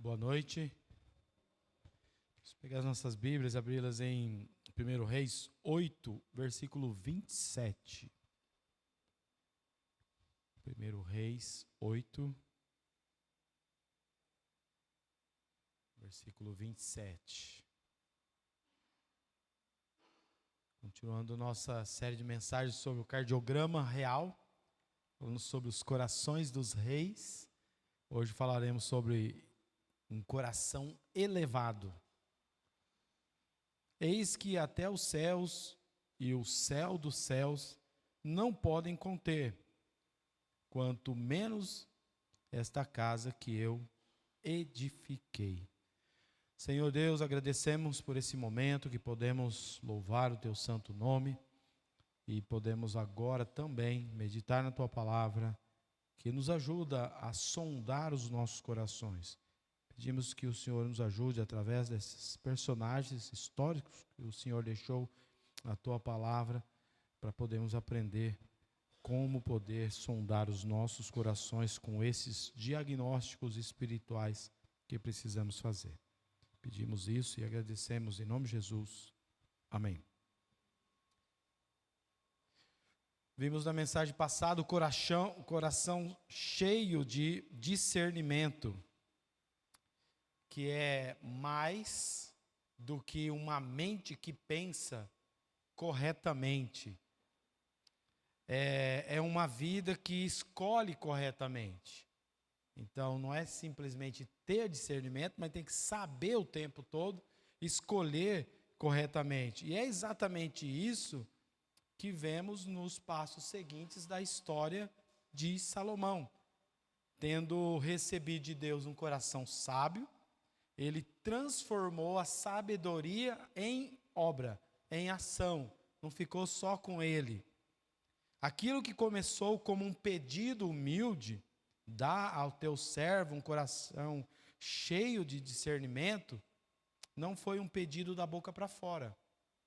Boa noite. Vamos pegar as nossas Bíblias, abri-las em 1 Reis 8, versículo 27. 1 Reis 8, versículo 27. Continuando nossa série de mensagens sobre o cardiograma real, falando sobre os corações dos reis. Hoje falaremos sobre um coração elevado. Eis que até os céus e o céu dos céus não podem conter, quanto menos esta casa que eu edifiquei. Senhor Deus, agradecemos por esse momento que podemos louvar o Teu santo nome e podemos agora também meditar na Tua palavra, que nos ajuda a sondar os nossos corações. Pedimos que o Senhor nos ajude através desses personagens históricos que o Senhor deixou na Tua palavra, para podermos aprender como poder sondar os nossos corações com esses diagnósticos espirituais que precisamos fazer. Pedimos isso e agradecemos em nome de Jesus. Amém. Vimos na mensagem passada o coração cheio de discernimento, que é mais do que uma mente que pensa corretamente. É uma vida que escolhe corretamente. Então, não é simplesmente ter discernimento, mas tem que saber o tempo todo escolher corretamente. E é exatamente isso que vemos nos passos seguintes da história de Salomão. Tendo recebido de Deus um coração sábio, ele transformou a sabedoria em obra, em ação. Não ficou só com ele. Aquilo que começou como um pedido humilde, dá ao teu servo um coração cheio de discernimento, não foi um pedido da boca para fora.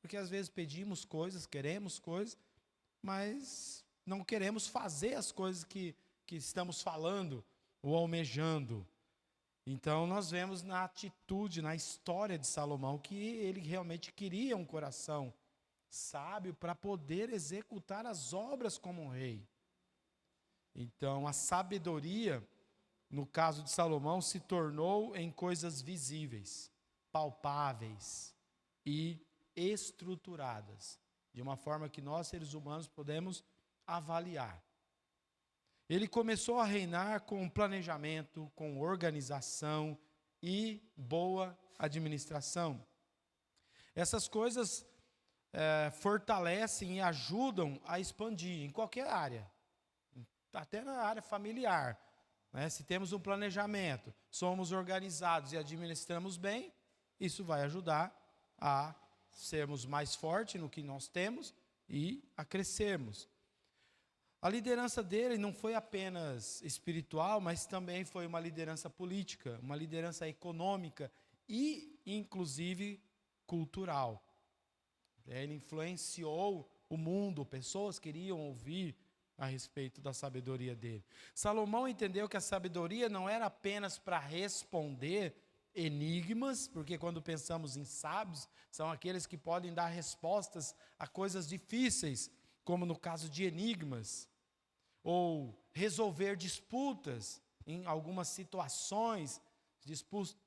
Porque às vezes pedimos coisas, queremos coisas, mas não queremos fazer as coisas que estamos falando ou almejando. Então nós vemos na atitude, na história de Salomão, que ele realmente queria um coração sábio para poder executar as obras como um rei. Então a sabedoria, no caso de Salomão, se tornou em coisas visíveis, palpáveis e estruturadas, de uma forma que nós, seres humanos, podemos avaliar. Ele começou a reinar com planejamento, com organização e boa administração. Essas coisas fortalecem e ajudam a expandir em qualquer área, até na área familiar. Né? Se temos um planejamento, somos organizados e administramos bem, isso vai ajudar a sermos mais fortes no que nós temos e a crescermos. A liderança dele não foi apenas espiritual, mas também foi uma liderança política, uma liderança econômica e, inclusive, cultural. Ele influenciou o mundo, pessoas queriam ouvir a respeito da sabedoria dele. Salomão entendeu que a sabedoria não era apenas para responder enigmas, porque quando pensamos em sábios, são aqueles que podem dar respostas a coisas difíceis, como no caso de enigmas, ou resolver disputas em algumas situações,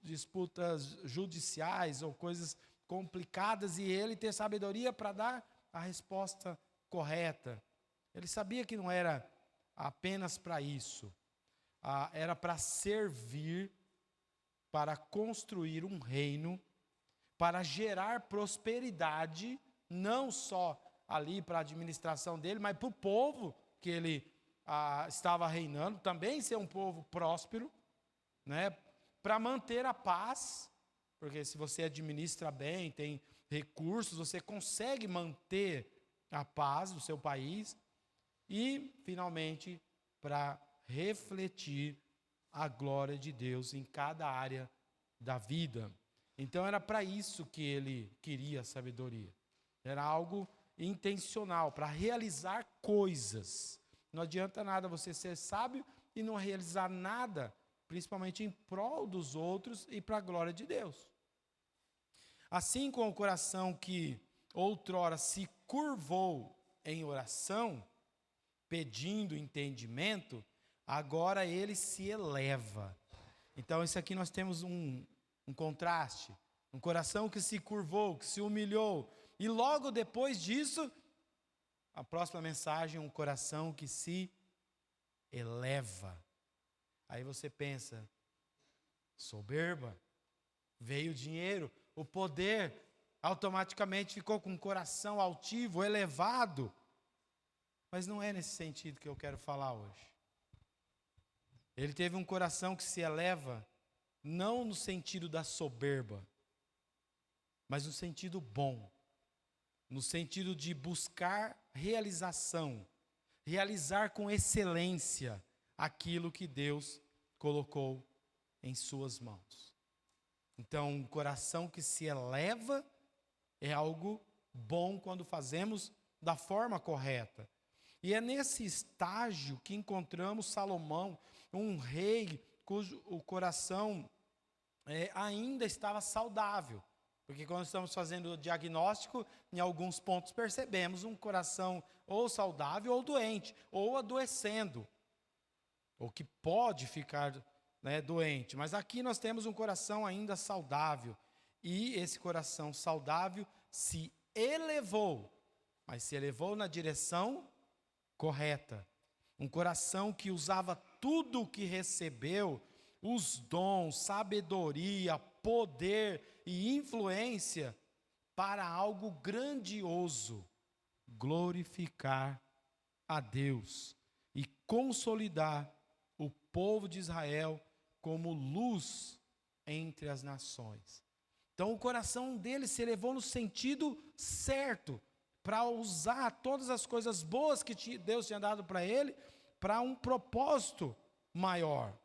disputas judiciais ou coisas complicadas, e ele ter sabedoria para dar a resposta correta. Ele sabia que não era apenas para isso, era para servir, para construir um reino, para gerar prosperidade, não só ali para a administração dele, mas para o povo que ele estava reinando, também ser um povo próspero, né? Para manter a paz, porque se você administra bem, tem recursos, você consegue manter a paz do seu país, e, finalmente, para refletir a glória de Deus em cada área da vida. Então era para isso que ele queria sabedoria. Era algo intencional, para realizar coisas. Não adianta nada você ser sábio e não realizar nada principalmente em prol dos outros e para a glória de Deus. Assim como o coração que outrora se curvou em oração, pedindo entendimento, agora ele se eleva. Então, isso aqui nós temos um contraste. Um coração que se curvou, que se humilhou. E logo depois disso, a próxima mensagem, um coração que se eleva. Aí você pensa, soberba, veio o dinheiro, o poder, automaticamente ficou com um coração altivo, elevado. Mas não é nesse sentido que eu quero falar hoje. Ele teve um coração que se eleva, não no sentido da soberba, mas no sentido bom, no sentido de buscar realização, realizar com excelência aquilo que Deus colocou em suas mãos. Então, um coração que se eleva é algo bom quando fazemos da forma correta. E é nesse estágio que encontramos Salomão, um rei cujo o coração ainda estava saudável. Porque quando estamos fazendo o diagnóstico, em alguns pontos percebemos um coração ou saudável ou doente, ou adoecendo, ou que pode ficar doente. Mas aqui nós temos um coração ainda saudável. E esse coração saudável se elevou, mas se elevou na direção correta. Um coração que usava tudo o que recebeu, os dons, sabedoria, poder e influência, para algo grandioso, glorificar a Deus e consolidar o povo de Israel como luz entre as nações. Então o coração dele se elevou no sentido certo, para usar todas as coisas boas que Deus tinha dado para ele, para um propósito maior.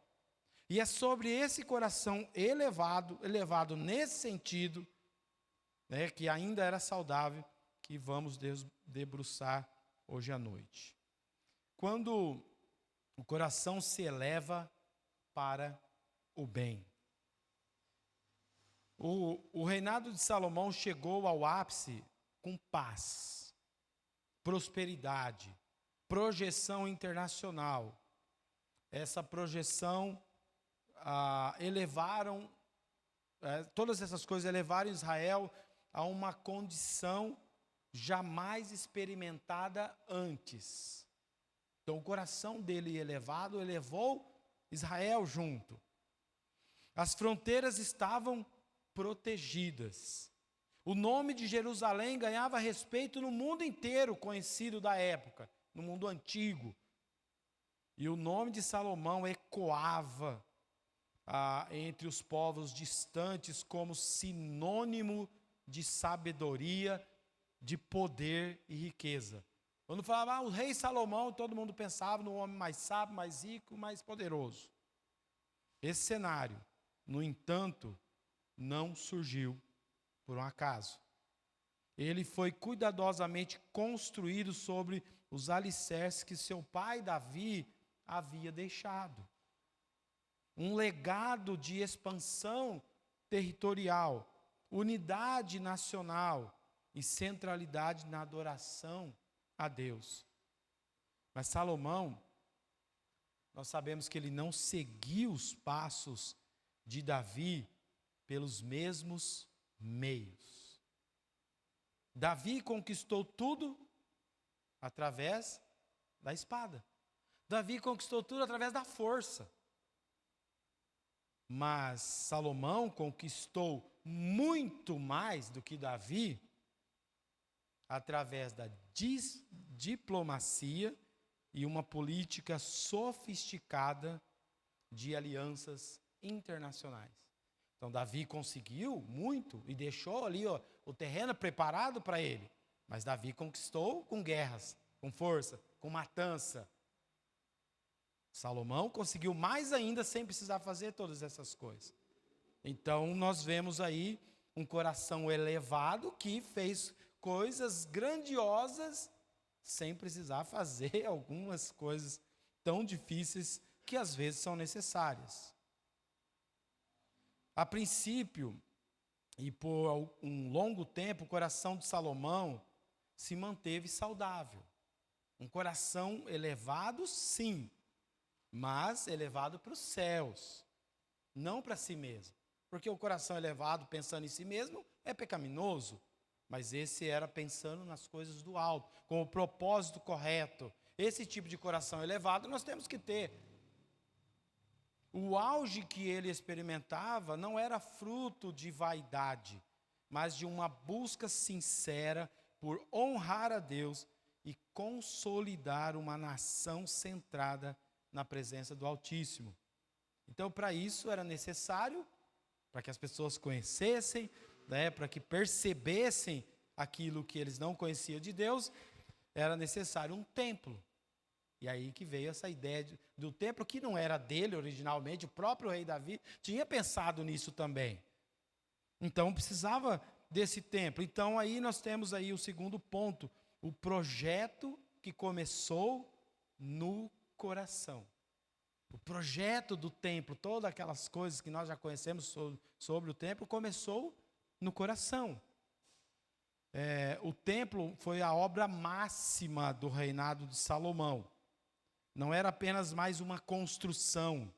E é sobre esse coração elevado nesse sentido, que ainda era saudável, que vamos debruçar hoje à noite. Quando o coração se eleva para o bem. O reinado de Salomão chegou ao ápice com paz, prosperidade, projeção internacional. Essa projeção todas essas coisas elevaram Israel a uma condição jamais experimentada antes. Então o coração dele elevado elevou Israel junto. As fronteiras estavam protegidas. O nome de Jerusalém ganhava respeito no mundo inteiro, conhecido da época, no mundo antigo. E o nome de Salomão ecoava entre os povos distantes como sinônimo de sabedoria, de poder e riqueza. Quando falava o rei Salomão, todo mundo pensava no homem mais sábio, mais rico, mais poderoso. Esse cenário, no entanto, não surgiu por um acaso. Ele foi cuidadosamente construído sobre os alicerces que seu pai Davi havia deixado. Um legado de expansão territorial, unidade nacional e centralidade na adoração a Deus. Mas Salomão, nós sabemos que ele não seguiu os passos de Davi pelos mesmos meios. Davi conquistou tudo através da espada. Davi conquistou tudo através da força. Mas Salomão conquistou muito mais do que Davi através da diplomacia e uma política sofisticada de alianças internacionais. Então Davi conseguiu muito e deixou ali o terreno preparado para ele. Mas Davi conquistou com guerras, com força, com matança. Salomão conseguiu mais ainda sem precisar fazer todas essas coisas. Então nós vemos aí um coração elevado que fez coisas grandiosas sem precisar fazer algumas coisas tão difíceis que às vezes são necessárias. A princípio, e por um longo tempo, o coração de Salomão se manteve saudável. Um coração elevado, sim, mas elevado para os céus, não para si mesmo. Porque o coração elevado pensando em si mesmo é pecaminoso, mas esse era pensando nas coisas do alto, com o propósito correto. Esse tipo de coração elevado nós temos que ter. O auge que ele experimentava não era fruto de vaidade, mas de uma busca sincera por honrar a Deus e consolidar uma nação centrada na presença do Altíssimo. Então, para isso era necessário, para que as pessoas conhecessem, para que percebessem aquilo que eles não conheciam de Deus, era necessário um templo. E aí que veio essa ideia do templo, que não era dele originalmente, o próprio rei Davi tinha pensado nisso também. Então precisava desse templo. Então aí nós temos aí o segundo ponto, o projeto que começou no coração. O projeto do templo, todas aquelas coisas que nós já conhecemos sobre o templo, começou no coração. O templo foi a obra máxima do reinado de Salomão. Não era apenas mais uma construção,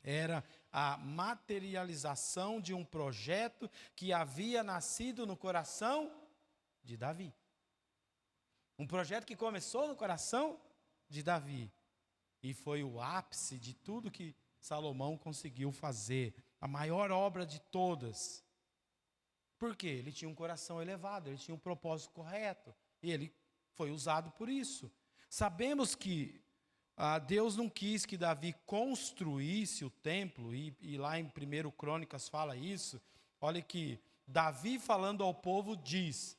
era a materialização de um projeto que havia nascido no coração de Davi. Um projeto que começou no coração de Davi e foi o ápice de tudo que Salomão conseguiu fazer, a maior obra de todas. Por quê? Ele tinha um coração elevado, ele tinha um propósito correto e ele foi usado por isso. Sabemos que Deus não quis que Davi construísse o templo, e lá em 1 Crônicas fala isso. Olha que Davi falando ao povo diz: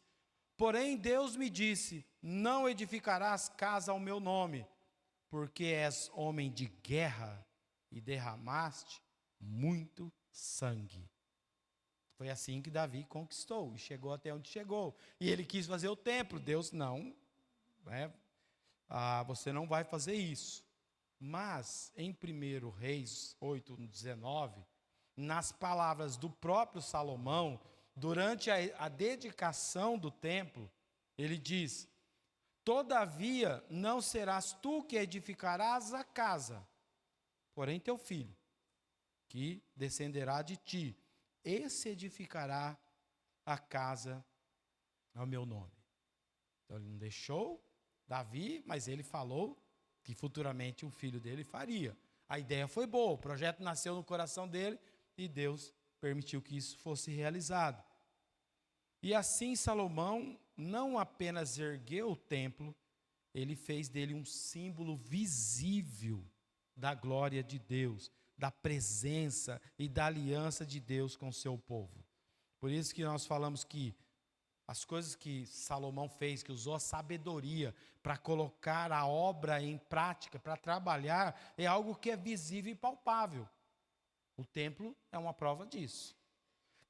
porém Deus me disse, não edificarás casa ao meu nome, porque és homem de guerra e derramaste muito sangue. Foi assim que Davi conquistou e chegou até onde chegou. E ele quis fazer o templo, Deus não, você não vai fazer isso. Mas, em 1 Reis 8:19, nas palavras do próprio Salomão, durante a dedicação do templo, ele diz: todavia não serás tu que edificarás a casa, porém teu filho, que descenderá de ti, esse edificará a casa ao meu nome. Então ele não deixou Davi, mas ele falou que futuramente o filho dele faria. A ideia foi boa, o projeto nasceu no coração dele e Deus permitiu que isso fosse realizado. E assim Salomão não apenas ergueu o templo, ele fez dele um símbolo visível da glória de Deus, da presença e da aliança de Deus com o seu povo. Por isso que nós falamos que as coisas que Salomão fez, que usou a sabedoria para colocar a obra em prática, para trabalhar, é algo que é visível e palpável. O templo é uma prova disso.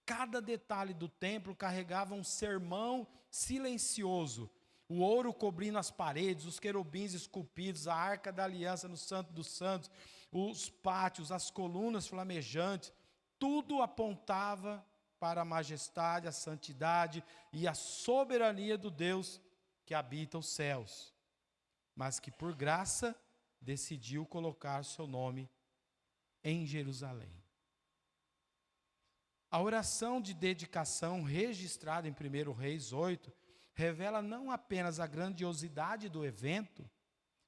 Cada detalhe do templo carregava um sermão silencioso. O ouro cobrindo as paredes, os querubins esculpidos, a arca da aliança no Santo dos Santos, os pátios, as colunas flamejantes, tudo apontava para a majestade, a santidade e a soberania do Deus que habita os céus, mas que por graça decidiu colocar seu nome em Jerusalém. A oração de dedicação registrada em 1 Reis 8 revela não apenas a grandiosidade do evento,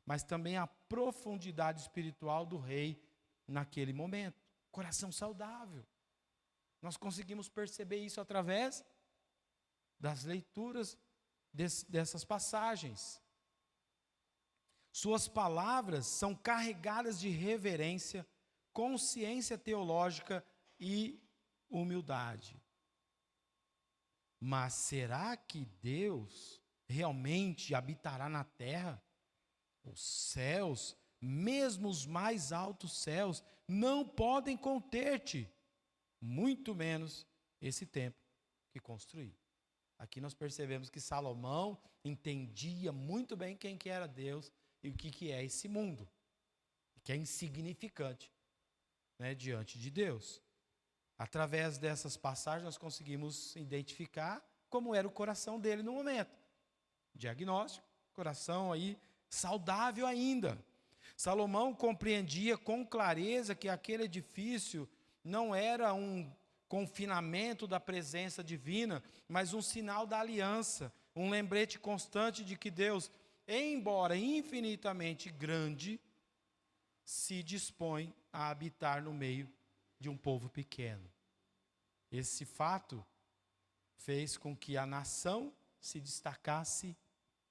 mas também a profundidade espiritual do rei naquele momento. Coração saudável. Nós conseguimos perceber isso através das leituras dessas passagens. Suas palavras são carregadas de reverência, consciência teológica e humildade. Mas será que Deus realmente habitará na terra? Os céus, mesmo os mais altos céus, não podem conter-te, muito menos esse templo que construí. Aqui nós percebemos que Salomão entendia muito bem quem que era Deus e o que é esse mundo, que é insignificante, diante de Deus. Através dessas passagens, nós conseguimos identificar como era o coração dele no momento. Diagnóstico, coração aí saudável ainda. Salomão compreendia com clareza que aquele edifício não era um confinamento da presença divina, mas um sinal da aliança, um lembrete constante de que Deus, embora infinitamente grande, se dispõe a habitar no meio de um povo pequeno. Esse fato fez com que a nação se destacasse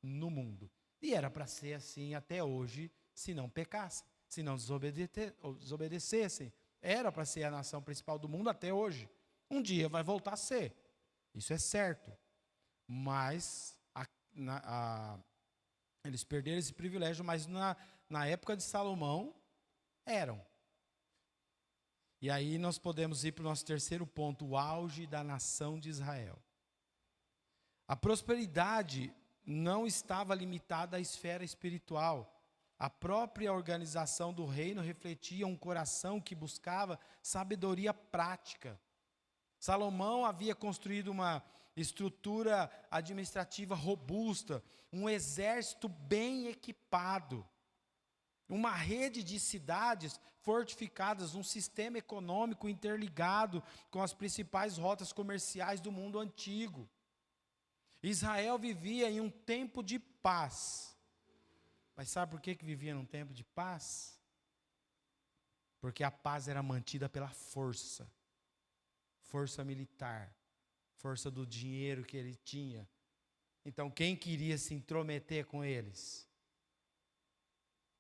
no mundo. E era para ser assim até hoje, se não pecassem, se não desobedecessem. Era para ser a nação principal do mundo até hoje. Um dia vai voltar a ser. Isso é certo. Mas eles perderam esse privilégio, mas na época de Salomão, eram. E aí nós podemos ir para o nosso terceiro ponto, o auge da nação de Israel. A prosperidade não estava limitada à esfera espiritual. A própria organização do reino refletia um coração que buscava sabedoria prática. Salomão havia construído uma estrutura administrativa robusta, um exército bem equipado, uma rede de cidades fortificadas, um sistema econômico interligado com as principais rotas comerciais do mundo antigo. Israel vivia em um tempo de paz. Mas sabe por que vivia num tempo de paz? Porque a paz era mantida pela força. Força militar. Força do dinheiro que ele tinha. Então, quem queria se intrometer com eles?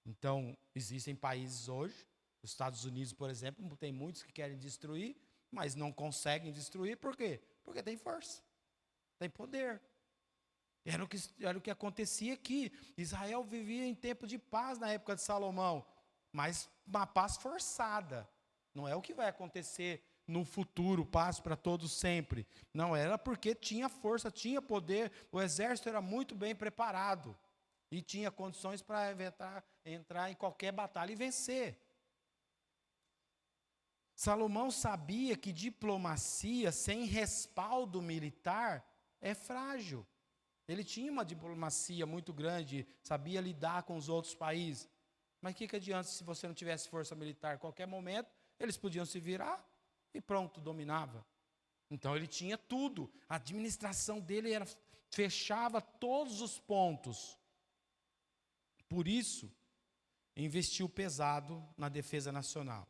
Então, existem países hoje, os Estados Unidos, por exemplo, tem muitos que querem destruir, mas não conseguem destruir, por quê? Porque tem força, tem poder. Era o que acontecia aqui. Israel vivia em tempo de paz na época de Salomão, mas uma paz forçada. Não é o que vai acontecer no futuro, paz para todos sempre. Não, era porque tinha força, tinha poder, o exército era muito bem preparado e tinha condições para entrar em qualquer batalha e vencer. Salomão sabia que diplomacia sem respaldo militar é frágil. Ele tinha uma diplomacia muito grande, sabia lidar com os outros países. Mas o que adianta se você não tivesse força militar? A qualquer momento, eles podiam se virar e pronto, dominava. Então ele tinha tudo. A administração dele fechava todos os pontos. Por isso, investiu pesado na defesa nacional.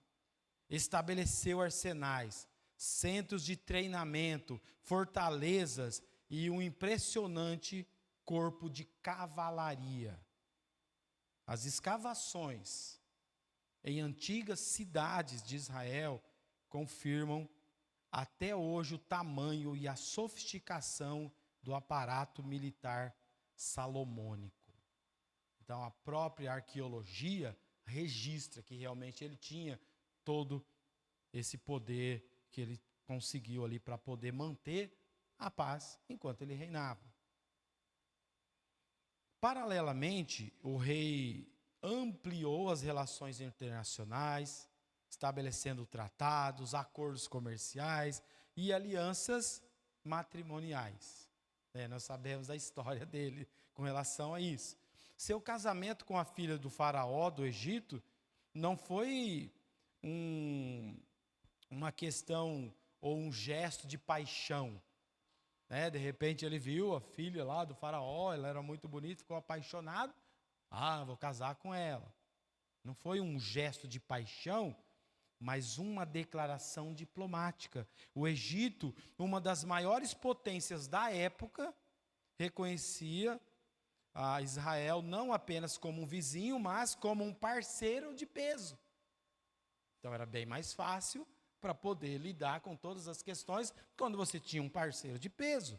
Estabeleceu arsenais, centros de treinamento, fortalezas e um impressionante corpo de cavalaria. As escavações em antigas cidades de Israel confirmam até hoje o tamanho e a sofisticação do aparato militar salomônico. Então, a própria arqueologia registra que realmente ele tinha todo esse poder que ele conseguiu ali para poder manter a paz enquanto ele reinava. Paralelamente, o rei ampliou as relações internacionais, estabelecendo tratados, acordos comerciais e alianças matrimoniais. Nós sabemos da história dele com relação a isso. Seu casamento com a filha do faraó do Egito não foi uma questão ou um gesto de paixão. De repente ele viu a filha lá do faraó, ela era muito bonita, ficou apaixonado. Vou casar com ela. Não foi um gesto de paixão, mas uma declaração diplomática. O Egito, uma das maiores potências da época, reconhecia a Israel não apenas como um vizinho, mas como um parceiro de peso. Então era bem mais fácil para poder lidar com todas as questões quando você tinha um parceiro de peso.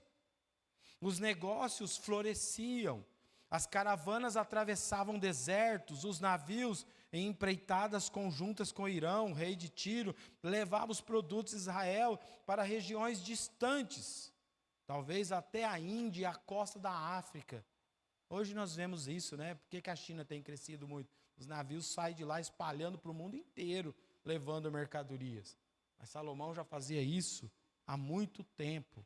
Os negócios floresciam, as caravanas atravessavam desertos, os navios em empreitadas conjuntas com Irão, rei de Tiro, levavam os produtos de Israel para regiões distantes, talvez até a Índia e a costa da África. Hoje nós vemos isso, Por que a China tem crescido muito? Os navios saem de lá espalhando para o mundo inteiro, levando mercadorias. Mas Salomão já fazia isso há muito tempo.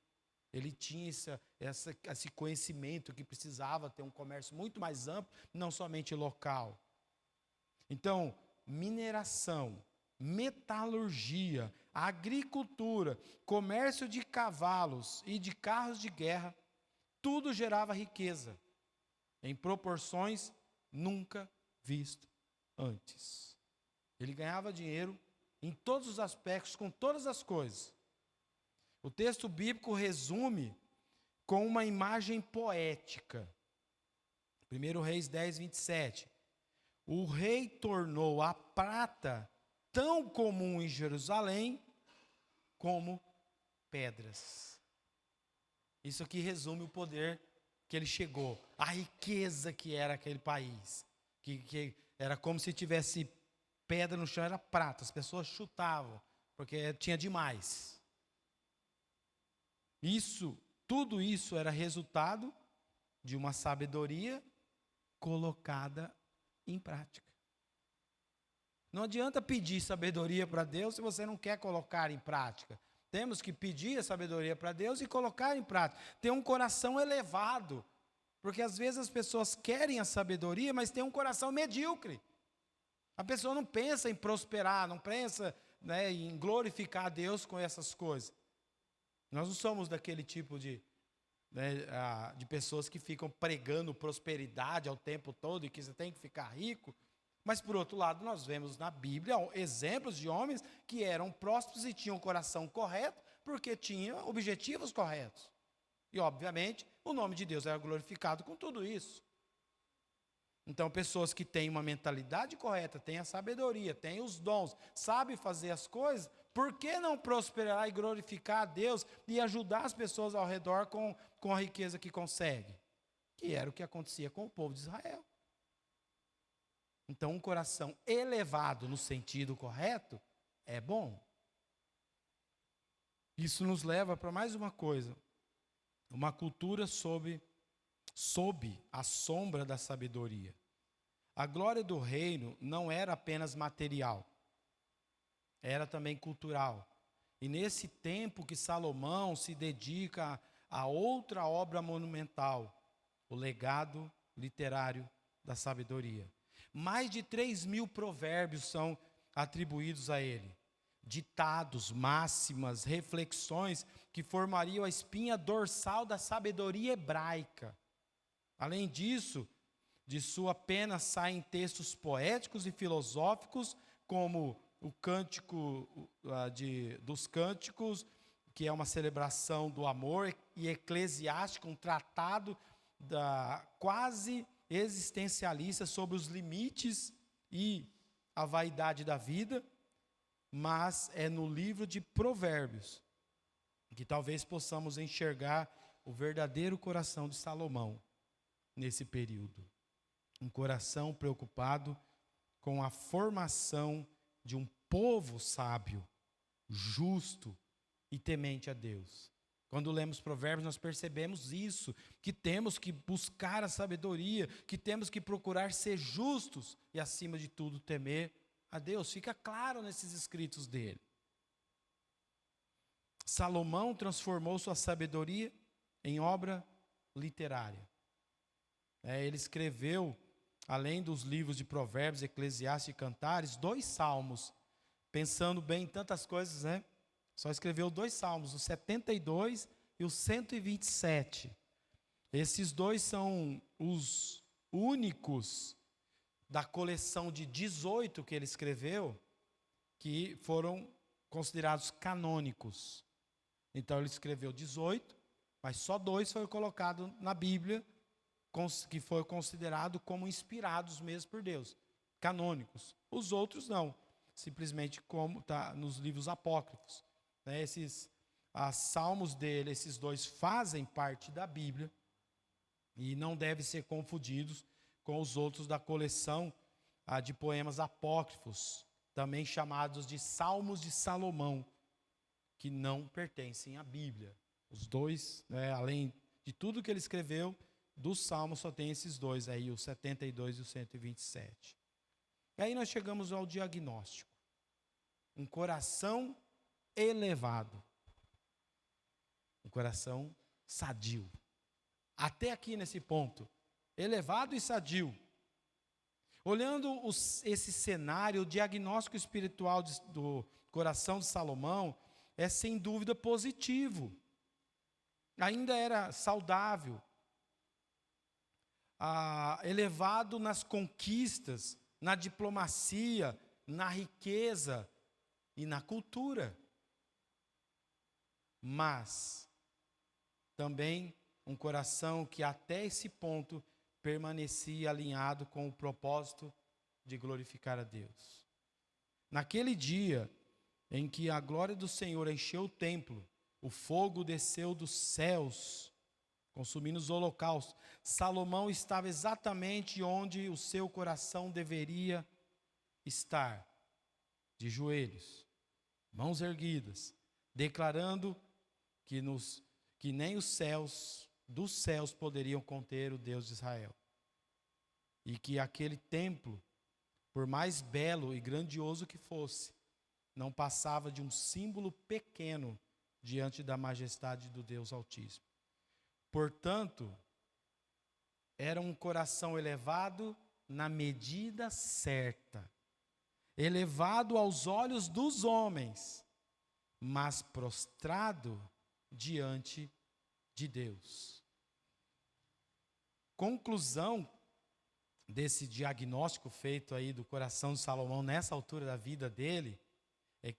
Ele tinha esse conhecimento que precisava ter um comércio muito mais amplo, não somente local. Então, mineração, metalurgia, agricultura, comércio de cavalos e de carros de guerra, tudo gerava riqueza, em proporções nunca vistas antes. Ele ganhava dinheiro em todos os aspectos, com todas as coisas. O texto bíblico resume com uma imagem poética. 1 Reis 10, 27. O rei tornou a prata tão comum em Jerusalém como pedras. Isso aqui resume o poder que ele chegou, a riqueza que era aquele país. Que era como se tivesse pedra no chão, era prata. As pessoas chutavam, porque tinha demais. Tudo isso era resultado de uma sabedoria colocada em prática. Não adianta pedir sabedoria para Deus se você não quer colocar em prática. Temos que pedir a sabedoria para Deus e colocar em prática. Ter um coração elevado, porque às vezes as pessoas querem a sabedoria, mas tem um coração medíocre. A pessoa não pensa em prosperar, não pensa, né, em glorificar a Deus com essas coisas. Nós não somos daquele tipo de pessoas que ficam pregando prosperidade ao tempo todo e que você tem que ficar rico. Mas, por outro lado, nós vemos na Bíblia exemplos de homens que eram prósperos e tinham o coração correto, porque tinham objetivos corretos. E, obviamente, o nome de Deus era glorificado com tudo isso. Então, pessoas que têm uma mentalidade correta, têm a sabedoria, têm os dons, sabem fazer as coisas, por que não prosperar e glorificar a Deus e ajudar as pessoas ao redor com a riqueza que consegue? Que era o que acontecia com o povo de Israel. Então, um coração elevado no sentido correto é bom. Isso nos leva para mais uma coisa. Uma cultura sob a sombra da sabedoria. A glória do reino não era apenas material, era também cultural. E nesse tempo que Salomão se dedica a outra obra monumental, o legado literário da sabedoria. Mais de 3.000 provérbios são atribuídos a ele. Ditados, máximas, reflexões que formariam a espinha dorsal da sabedoria hebraica. Além disso, de sua pena saem textos poéticos e filosóficos, como o Cântico dos Cânticos, que é uma celebração do amor, e Eclesiástico, um tratado quase existencialista sobre os limites e a vaidade da vida, mas é no livro de Provérbios que talvez possamos enxergar o verdadeiro coração de Salomão nesse período. Um coração preocupado com a formação de um povo sábio, justo e temente a Deus. Quando lemos Provérbios, nós percebemos isso, que temos que buscar a sabedoria, que temos que procurar ser justos e, acima de tudo, temer a Deus. Fica claro nesses escritos dele. Salomão transformou sua sabedoria em obra literária. Ele escreveu, além dos livros de Provérbios, Eclesiastes e Cantares, 2 salmos. Pensando bem em tantas coisas, né? Só escreveu 2 salmos, o 72 e o 127. Esses 2 são os únicos da coleção de 18 que ele escreveu, que foram considerados canônicos. Então ele escreveu 18, mas só 2 foram colocados na Bíblia, que foi considerado como inspirados mesmo por Deus, canônicos. Os outros não, simplesmente como está nos livros apócrifos. Esses salmos dele, esses 2 fazem parte da Bíblia e não devem ser confundidos com os outros da coleção de poemas apócrifos, também chamados de Salmos de Salomão, que não pertencem à Bíblia. Os 2, além de tudo que ele escreveu, dos Salmos só tem esses 2 aí, o 72 e o 127. E aí nós chegamos ao diagnóstico. Um coração elevado. Um coração sadio. Até aqui nesse ponto, elevado e sadio. Olhando esse cenário, o diagnóstico espiritual do coração de Salomão é sem dúvida positivo. Ainda era saudável, elevado nas conquistas, na diplomacia, na riqueza e na cultura. Mas também um coração que até esse ponto permanecia alinhado com o propósito de glorificar a Deus. Naquele dia em que a glória do Senhor encheu o templo, o fogo desceu dos céus, consumindo os holocaustos, Salomão estava exatamente onde o seu coração deveria estar, de joelhos, mãos erguidas, declarando que nem os céus dos céus poderiam conter o Deus de Israel. E que aquele templo, por mais belo e grandioso que fosse, não passava de um símbolo pequeno diante da majestade do Deus Altíssimo. Portanto, era um coração elevado na medida certa, elevado aos olhos dos homens, mas prostrado diante de Deus. Conclusão desse diagnóstico feito aí do coração de Salomão nessa altura da vida dele, é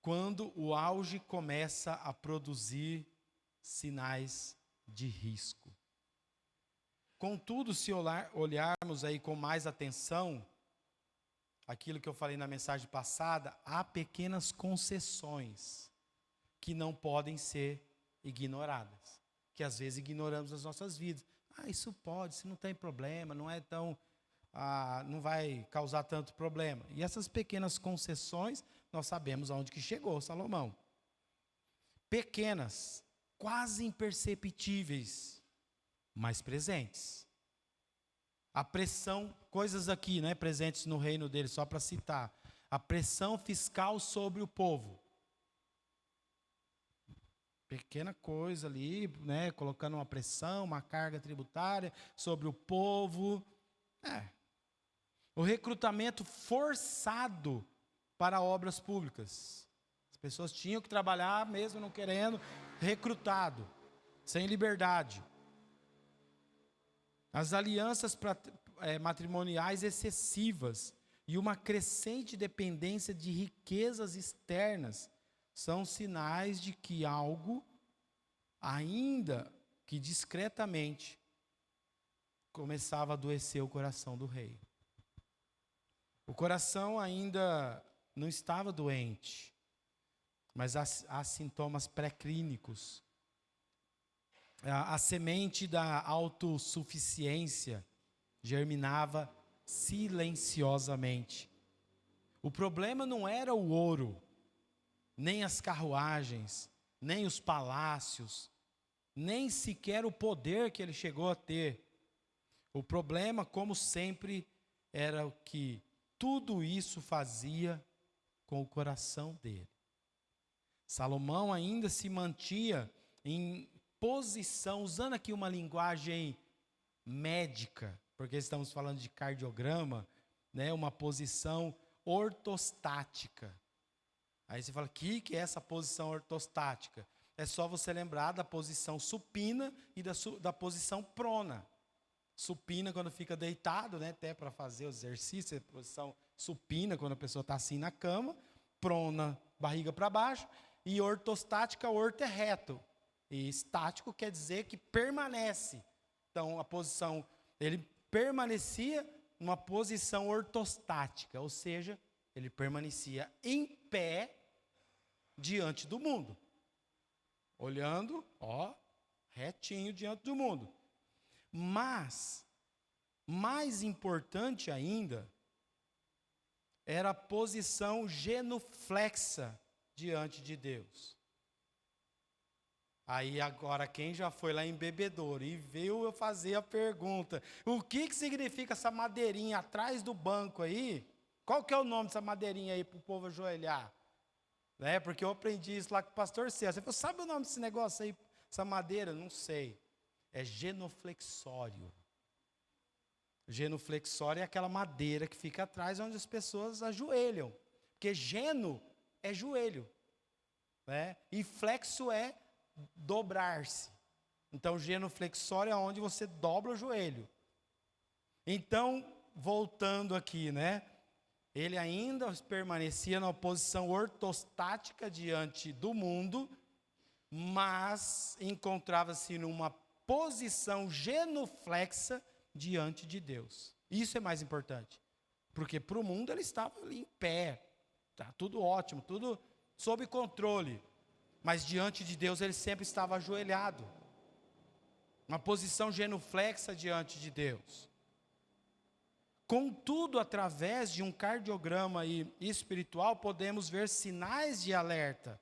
quando o auge começa a produzir sinais de risco. Contudo, se olharmos aí com mais atenção, aquilo que eu falei na mensagem passada, há pequenas concessões que não podem ser ignoradas, que às vezes ignoramos nas nossas vidas. Isso pode, isso não tem problema, não é tão, não vai causar tanto problema. E essas pequenas concessões, nós sabemos aonde que chegou Salomão. Pequenas, quase imperceptíveis, mas presentes. A pressão, coisas aqui, né, presentes no reino dele, só para citar. A pressão fiscal sobre o povo. Pequena coisa ali, né, colocando uma pressão, uma carga tributária sobre o povo. O recrutamento forçado para obras públicas. As pessoas tinham que trabalhar, mesmo não querendo, recrutado, sem liberdade. As alianças matrimoniais excessivas e uma crescente dependência de riquezas externas são sinais de que algo, ainda que discretamente, começava a adoecer o coração do rei. O coração ainda não estava doente, mas há sintomas pré-clínicos. A semente da autossuficiência germinava silenciosamente. O problema não era o ouro, nem as carruagens, nem os palácios, nem sequer o poder que ele chegou a ter. O problema, como sempre, era o que tudo isso fazia com o coração dele. Salomão ainda se mantinha em posição, usando aqui uma linguagem médica, porque estamos falando de cardiograma, né, uma posição ortostática. Aí você fala, que é essa posição ortostática? É só você lembrar da posição supina e da posição prona. Supina quando fica deitado, né, até para fazer os exercícios, é posição supina quando a pessoa está assim na cama, prona, barriga para baixo, e ortostática, orto é reto. E estático quer dizer que permanece. Então, a posição, ele permanecia numa posição ortostática, ou seja, ele permanecia em pé diante do mundo. Olhando, retinho diante do mundo. Mas, mais importante ainda, era a posição genuflexa diante de Deus. Aí agora, quem já foi lá em Bebedouro e viu eu fazer a pergunta, o que significa essa madeirinha atrás do banco aí? Qual que é o nome dessa madeirinha aí para o povo ajoelhar? né? Porque eu aprendi isso lá com o pastor César. Ele falou, sabe o nome desse negócio aí, essa madeira? Não sei. É genuflexório. Genuflexório é aquela madeira que fica atrás onde as pessoas ajoelham. Porque geno é joelho, né? E flexo é dobrar-se. Então, genuflexório é onde você dobra o joelho. Então, voltando aqui, né? Ele ainda permanecia na posição ortostática diante do mundo, mas encontrava-se numa posição genuflexa diante de Deus. Isso é mais importante, porque para o mundo ele estava ali em pé, tá tudo ótimo, tudo sob controle, mas diante de Deus ele sempre estava ajoelhado, uma posição genuflexa diante de Deus. Contudo, através de um cardiograma espiritual, podemos ver sinais de alerta.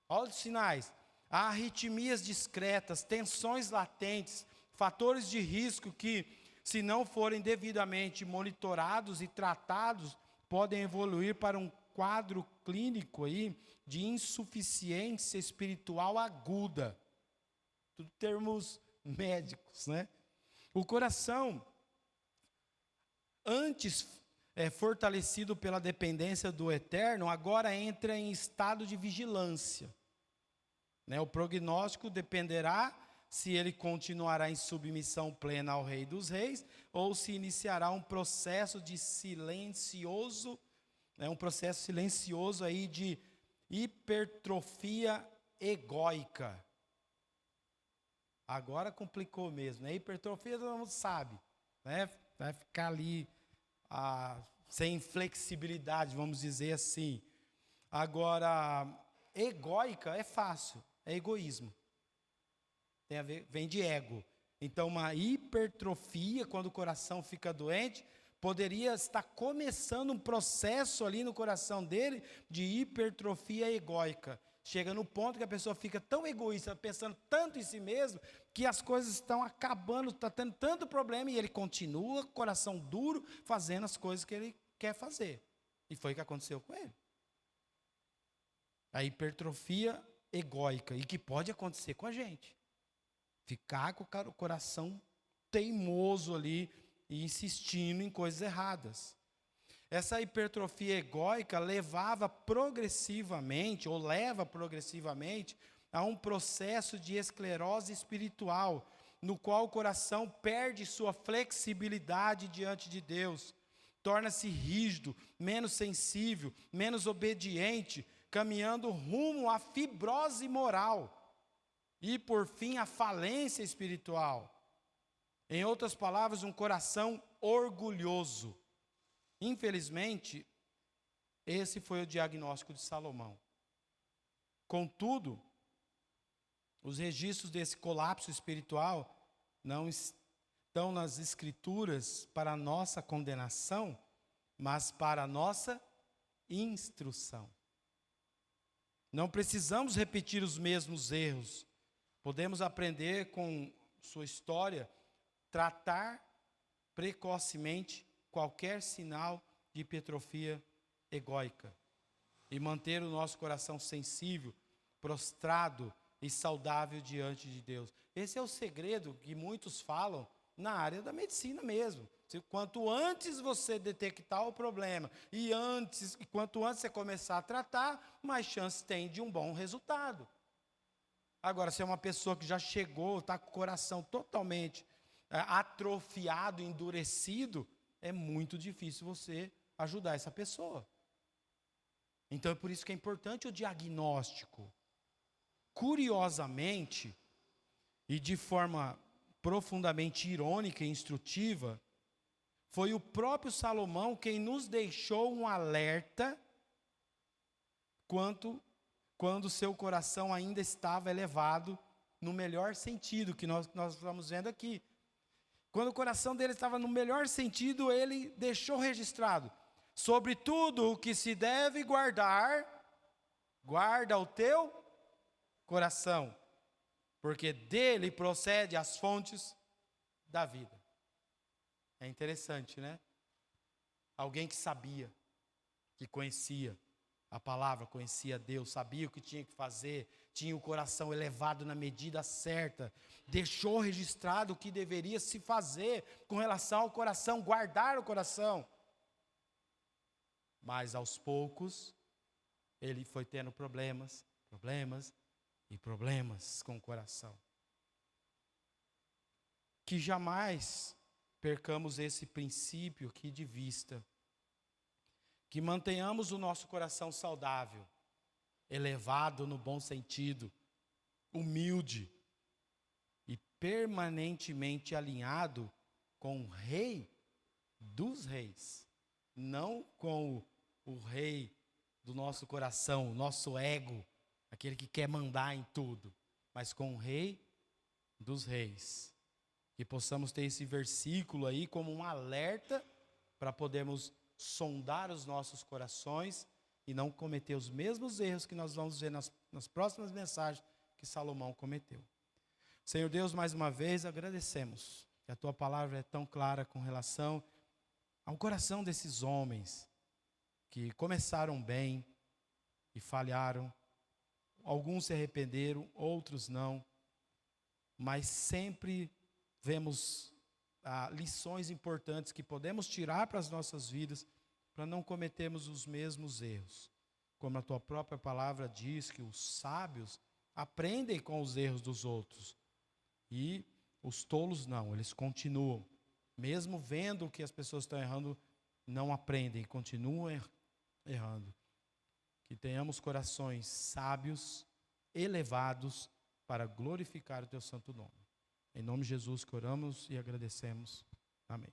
Olha os sinais. Há arritmias discretas, tensões latentes, fatores de risco que, se não forem devidamente monitorados e tratados, podem evoluir para um quadro clínico aí de insuficiência espiritual aguda. Tudo termos médicos, né? O coração, antes fortalecido pela dependência do eterno, agora entra em estado de vigilância. Né? O prognóstico dependerá se ele continuará em submissão plena ao Rei dos Reis, ou se iniciará um processo silencioso aí de hipertrofia egóica. Agora complicou mesmo, né? Hipertrofia todo mundo sabe, né? Vai ficar ali sem flexibilidade, vamos dizer assim. Agora, egóica é fácil, é egoísmo. Tem a ver, vem de ego. Então, uma hipertrofia, quando o coração fica doente, poderia estar começando um processo ali no coração dele de hipertrofia egóica. Chega no ponto que a pessoa fica tão egoísta, pensando tanto em si mesmo, que as coisas estão acabando, está tendo tanto problema, e ele continua, coração duro, fazendo as coisas que ele quer fazer. E foi o que aconteceu com ele. A hipertrofia egóica, e que pode acontecer com a gente. Ficar com o coração teimoso ali, e insistindo em coisas erradas. Essa hipertrofia egóica leva progressivamente a um processo de esclerose espiritual, no qual o coração perde sua flexibilidade diante de Deus, torna-se rígido, menos sensível, menos obediente, caminhando rumo à fibrose moral e, por fim, à falência espiritual. Em outras palavras, um coração orgulhoso. Infelizmente, esse foi o diagnóstico de Salomão. Contudo, os registros desse colapso espiritual não estão nas Escrituras para a nossa condenação, mas para a nossa instrução. Não precisamos repetir os mesmos erros. Podemos aprender com sua história, tratar precocemente qualquer sinal de hipertrofia egóica e manter o nosso coração sensível, prostrado e saudável diante de Deus. Esse é o segredo que muitos falam na área da medicina mesmo. Quanto antes você detectar o problema e quanto antes você começar a tratar, mais chance tem de um bom resultado. Agora, se é uma pessoa que já chegou, está com o coração totalmente atrofiado, endurecido, é muito difícil você ajudar essa pessoa. Então é por isso que é importante o diagnóstico. Curiosamente, e de forma profundamente irônica e instrutiva, foi o próprio Salomão quem nos deixou um alerta quando seu coração ainda estava elevado, no melhor sentido que nós estamos vendo aqui. Quando o coração dele estava no melhor sentido, ele deixou registrado: sobre tudo o que se deve guardar, guarda o teu coração, porque dele procede as fontes da vida. É interessante, né? Alguém que sabia, que conhecia, a palavra, conhecia Deus, sabia o que tinha que fazer, tinha o coração elevado na medida certa, deixou registrado o que deveria se fazer com relação ao coração, guardar o coração. Mas aos poucos, ele foi tendo problemas com o coração. Que jamais percamos esse princípio aqui de vista. Que mantenhamos o nosso coração saudável, elevado no bom sentido, humilde e permanentemente alinhado com o Rei dos Reis, não com o Rei do nosso coração, o nosso ego, aquele que quer mandar em tudo, mas com o Rei dos Reis. Que possamos ter esse versículo aí como um alerta para podermos sondar os nossos corações e não cometer os mesmos erros que nós vamos ver nas próximas mensagens que Salomão cometeu. Senhor Deus, mais uma vez agradecemos que a Tua palavra é tão clara com relação ao coração desses homens que começaram bem e falharam. Alguns se arrependeram, outros não, mas sempre vemos lições importantes que podemos tirar para as nossas vidas, para não cometermos os mesmos erros. Como a Tua própria palavra diz, que os sábios aprendem com os erros dos outros. E os tolos não, eles continuam. Mesmo vendo que as pessoas estão errando, não aprendem, continuam errando. Que tenhamos corações sábios, elevados, para glorificar o Teu santo nome. Em nome de Jesus que oramos e agradecemos. Amém.